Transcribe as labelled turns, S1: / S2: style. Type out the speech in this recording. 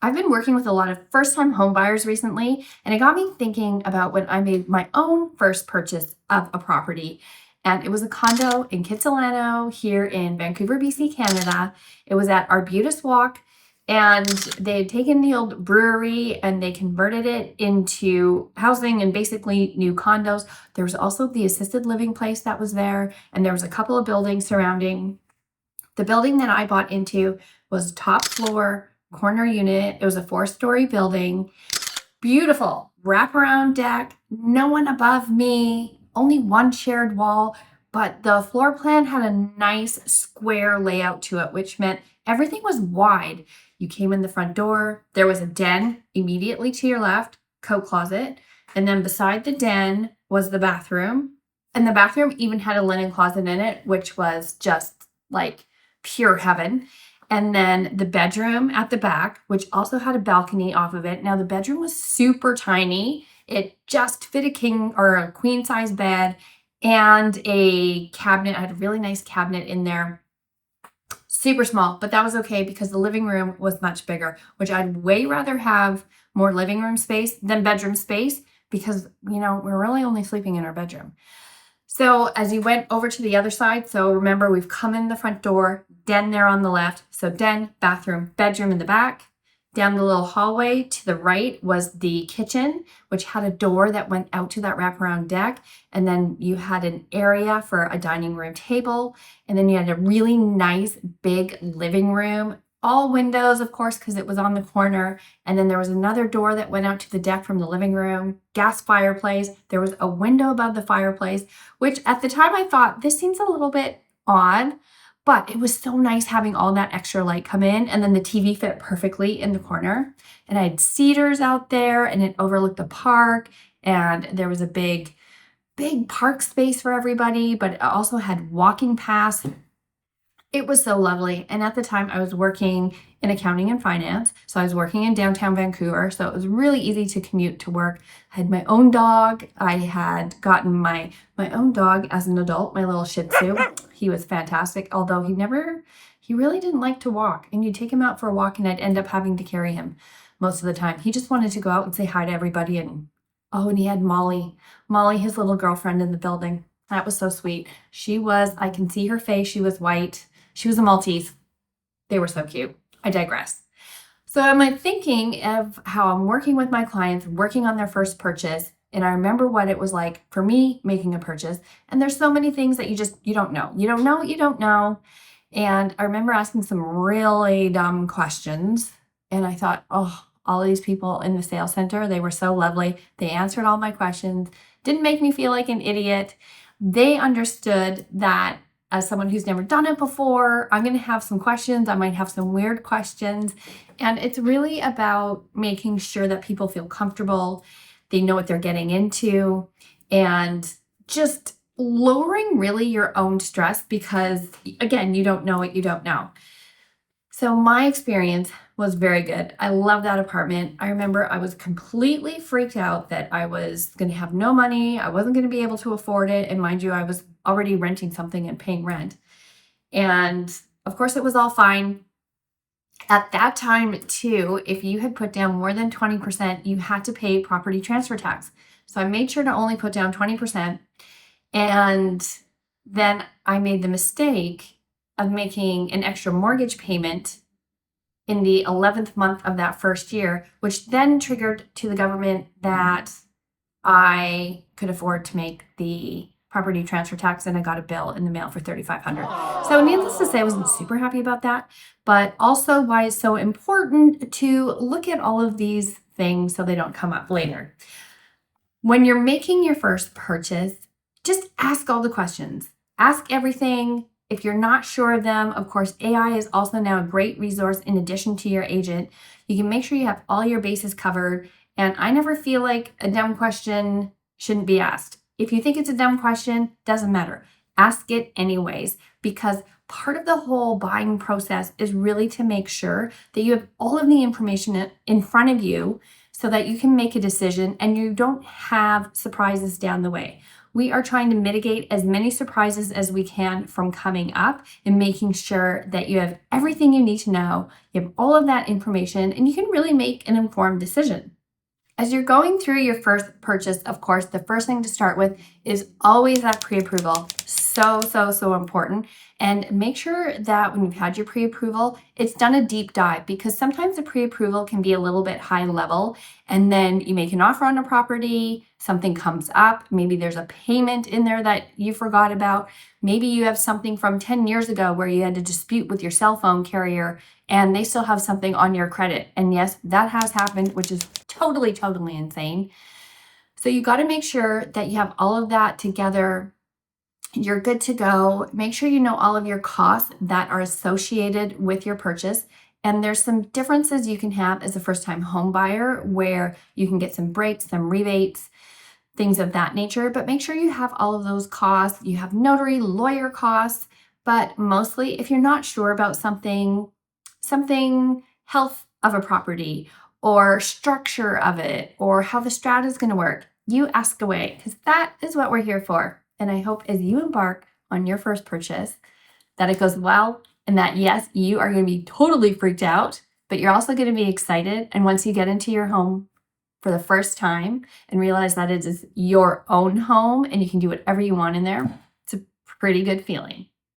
S1: I've been working with a lot of first-time home buyers recently, and it got me thinking about when I made my own first purchase of a property. And it was a condo in Kitsilano here in Vancouver, BC, Canada. It was at Arbutus Walk, and they had taken the old brewery and they converted it into housing and basically new condos. There was also the assisted living place that was there, and there was a couple of buildings surrounding. The building that I bought into was top floor, corner unit. It was a 4-story building. Beautiful wraparound deck, no one above me, only one shared wall, but the floor plan had a nice square layout to it, which meant everything was wide. You came in the front door, there was a den immediately to your left, coat closet, and then beside the den was the bathroom. And the bathroom even had a linen closet in it, which was just like pure heaven. And then the bedroom at the back, which also had a balcony off of it. Now, the bedroom was super tiny. It just fit a king or a queen size bed and a cabinet. I had a really nice cabinet in there. Super small, but that was okay because the living room was much bigger, which I'd way rather have more living room space than bedroom space because, we're really only sleeping in our bedroom. So as you went over to the other side, so remember we've come in the front door, den there on the left. So den, bathroom, bedroom in the back. Down the little hallway to the right was the kitchen, which had a door that went out to that wraparound deck. And then you had an area for a dining room table. And then you had a really nice big living room, all windows, of course, because it was on the corner. And then there was another door that went out to the deck from the living room, gas fireplace. There was a window above the fireplace, which at the time I thought this seems a little bit odd, but it was so nice having all that extra light come in. And then the TV fit perfectly in the corner. And I had cedars out there and it overlooked the park. And there was a big park space for everybody, but it also had walking paths. It was so lovely. And at the time I was working in accounting and finance. So I was working in downtown Vancouver. So it was really easy to commute to work. I had my own dog. I had gotten my own dog as an adult, my little Shih Tzu. He was fantastic, although he really didn't like to walk. And you'd take him out for a walk and I'd end up having to carry him most of the time. He just wanted to go out and say hi to everybody. And he had Molly, his little girlfriend in the building. That was so sweet. I can see her face. She was white. She was a Maltese. They were so cute. I digress. So I'm thinking of how I'm working with my clients, working on their first purchase. And I remember what it was like for me making a purchase. And there's so many things that you don't know. You don't know what you don't know. And I remember asking some really dumb questions. And I thought, all these people in the sales center, they were so lovely. They answered all my questions, didn't make me feel like an idiot. They understood that as someone who's never done it before, I'm going to have some questions. I might have some weird questions. And it's really about making sure that people feel comfortable, they know what they're getting into, and just lowering really your own stress because, again, you don't know what you don't know. So my experience was very good. I love that apartment. I remember I was completely freaked out that I was going to have no money. I wasn't going to be able to afford it. And mind you, I was already renting something and paying rent. And of course, it was all fine. At that time, too, if you had put down more than 20%, you had to pay property transfer tax. So I made sure to only put down 20%. And then I made the mistake of making an extra mortgage payment in the 11th month of that first year, which then triggered to the government that I could afford to make the property transfer tax, and I got a bill in the mail for $3,500. So needless to say, I wasn't super happy about that, but also why it's so important to look at all of these things so they don't come up later. When you're making your first purchase, just ask all the questions. Ask everything. If you're not sure of them, of course, AI is also now a great resource in addition to your agent. You can make sure you have all your bases covered. And I never feel like a dumb question shouldn't be asked. If you think it's a dumb question, doesn't matter. Ask it anyways, because part of the whole buying process is really to make sure that you have all of the information in front of you so that you can make a decision and you don't have surprises down the way. we are trying to mitigate as many surprises as we can from coming up and making sure that you have everything you need to know, you have all of that information, and you can really make an informed decision. As you're going through your first purchase, of course, the first thing to start with is always that pre-approval. So important. And make sure that when you've had your pre-approval, it's done a deep dive, because sometimes the pre-approval can be a little bit high level, and then you make an offer on a property, something comes up, maybe there's a payment in there that you forgot about. Maybe you have something from 10 years ago where you had a dispute with your cell phone carrier and they still have something on your credit. And yes, that has happened, which is totally insane. So you got to make sure that you have all of that together. You're good to go. Make sure you know all of your costs that are associated with your purchase. And there's some differences you can have as a first-time home buyer where you can get some breaks, some rebates, things of that nature. But make sure you have all of those costs. You have notary, lawyer costs. But mostly, if you're not sure about something health of a property or structure of it or how the strata is going to work, you ask away, because that is what we're here for. And I hope as you embark on your first purchase that it goes well, and that yes, you are going to be totally freaked out, but you're also going to be excited. And once you get into your home for the first time and realize that it is your own home and you can do whatever you want in there, it's a pretty good feeling.